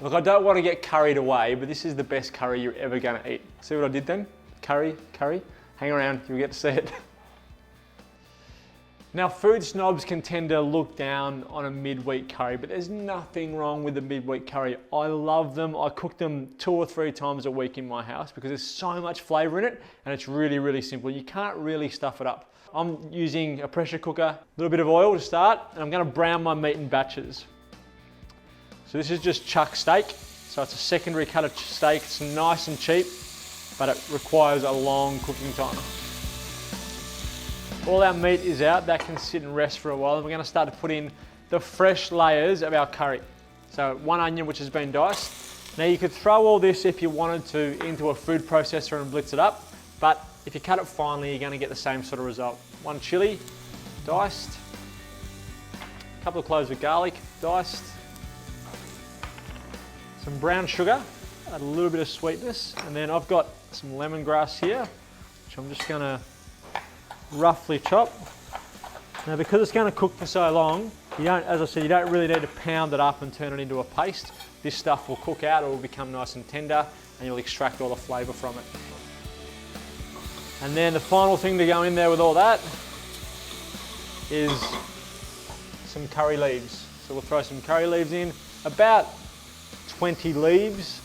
Look, I don't want to get carried away, but this is the best curry you're ever going to eat. See what I did then? Curry. Hang around, you'll get to see it. Now, food snobs can tend to look down on a midweek curry, but there's nothing wrong with a midweek curry. I love them. I cook them 2 or 3 times a week in my house because there's so much flavor in it and it's really, really simple. You can't really stuff it up. I'm using a pressure cooker, a little bit of oil to start, and I'm gonna brown my meat in batches. So this is just chuck steak. So it's a secondary cut of steak. It's nice and cheap, but it requires a long cooking time. All our meat is out, that can sit and rest for a while, and we're gonna start to put in the fresh layers of our curry. So 1 onion which has been diced. Now you could throw all this if you wanted to into a food processor and blitz it up, but if you cut it finely, you're gonna get the same sort of result. 1 chili, diced. A couple of cloves of garlic, diced. Some brown sugar, add a little bit of sweetness, and then I've got some lemongrass here, which I'm just gonna roughly chop. Now because it's going to cook for so long, as I said, you don't really need to pound it up and turn it into a paste. This stuff will cook out, it will become nice and tender, and you'll extract all the flavour from it. And then the final thing to go in there with all that is some curry leaves. So we'll throw some curry leaves in, about 20 leaves.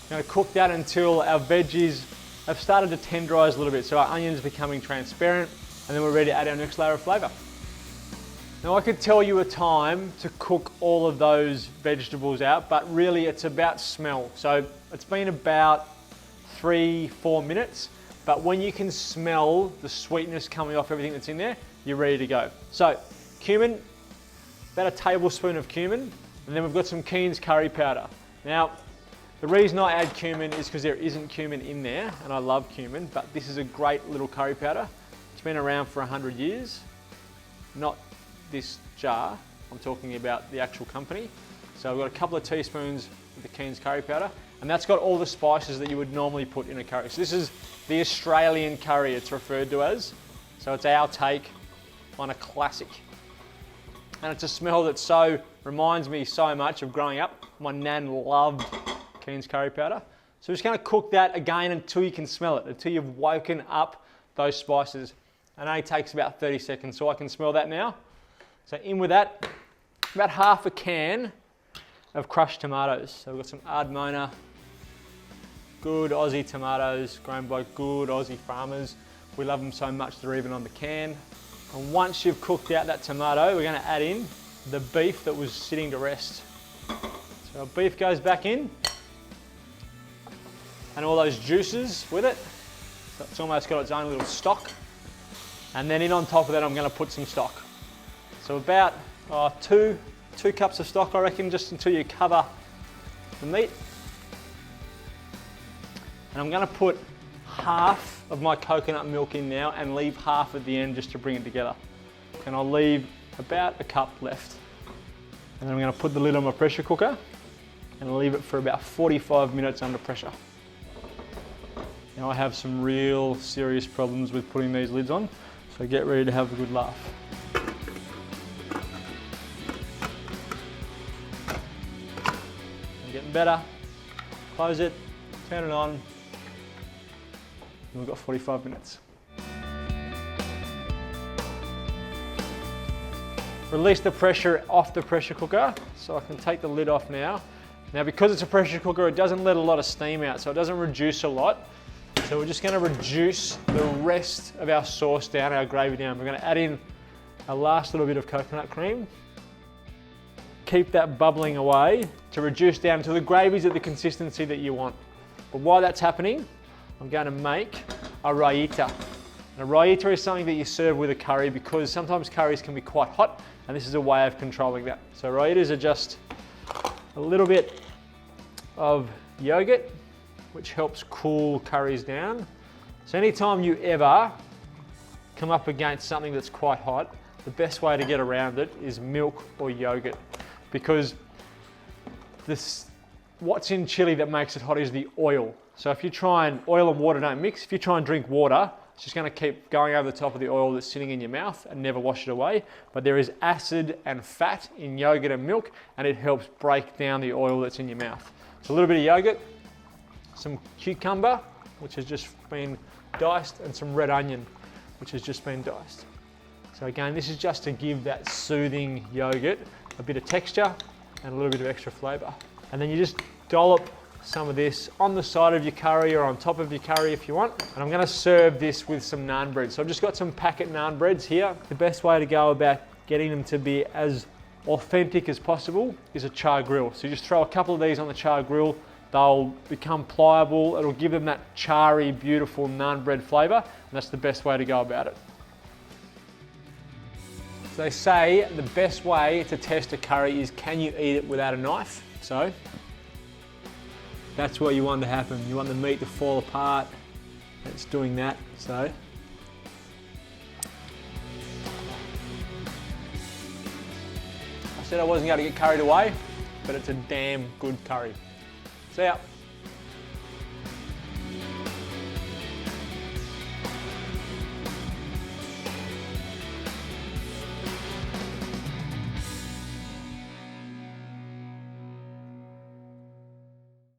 We're going to cook that until our veggies have started to tenderize a little bit, so our onion's becoming transparent, and then we're ready to add our next layer of flavor. Now I could tell you a time to cook all of those vegetables out, but really it's about smell. So it's been about 3-4 minutes, but when you can smell the sweetness coming off everything that's in there, you're ready to go. So cumin, about a tablespoon of cumin, and then we've got some Keen's curry powder. Now, the reason I add cumin is because there isn't cumin in there, and I love cumin, but this is a great little curry powder. It's been around for 100 years, not this jar, I'm talking about the actual company. So I've got a couple of teaspoons of the Keen's curry powder, and that's got all the spices that you would normally put in a curry. So this is the Australian curry, it's referred to as. So it's our take on a classic. And it's a smell that reminds me so much of growing up. My nan loved Keen's curry powder. So we're just going to cook that again until you can smell it, until you've woken up those spices. It only takes about 30 seconds, so I can smell that now. So in with that, about half a can of crushed tomatoes. So we've got some Ardmona, good Aussie tomatoes, grown by good Aussie farmers. We love them so much they're even on the can. And once you've cooked out that tomato, we're going to add in the beef that was sitting to rest. So our beef goes back in, and all those juices with it. So it's almost got its own little stock. And then in on top of that, I'm going to put some stock. So about two cups of stock, I reckon, just until you cover the meat. And I'm going to put half of my coconut milk in now and leave half at the end just to bring it together. And I'll leave about a cup left. And then I'm going to put the lid on my pressure cooker and leave it for about 45 minutes under pressure. Now I have some real serious problems with putting these lids on, so get ready to have a good laugh. I'm getting better. Close it, turn it on, and we've got 45 minutes. Release the pressure off the pressure cooker, so I can take the lid off now. Now because it's a pressure cooker, it doesn't let a lot of steam out, so it doesn't reduce a lot. So we're just going to reduce the rest of our sauce down, our gravy down. We're going to add in our last little bit of coconut cream. Keep that bubbling away to reduce down until the gravy's at the consistency that you want. But while that's happening, I'm going to make a raita. And a raita is something that you serve with a curry because sometimes curries can be quite hot, and this is a way of controlling that. So raitas are just a little bit of yogurt, which helps cool curries down. So anytime you ever come up against something that's quite hot, the best way to get around it is milk or yogurt, because what's in chili that makes it hot is the oil. So if you try and, oil and water don't mix, if you try and drink water, It's just going to keep going over the top of the oil that's sitting in your mouth and never wash it away. But there is acid and fat in yogurt and milk, and it helps break down the oil that's in your mouth. So a little bit of yogurt, some cucumber, which has just been diced, and some red onion, which has just been diced. So again, this is just to give that soothing yogurt a bit of texture and a little bit of extra flavour. And then you just dollop some of this on the side of your curry or on top of your curry if you want. And I'm going to serve this with some naan bread. So I've just got some packet naan breads here. The best way to go about getting them to be as authentic as possible is a char grill. So you just throw a couple of these on the char grill. They'll become pliable. It'll give them that charry, beautiful naan bread flavour. And that's the best way to go about it. So they say the best way to test a curry is, can you eat it without a knife? So that's what you want to happen. You want the meat to fall apart. It's doing that, so. I said I wasn't going to get carried away, but it's a damn good curry. See ya.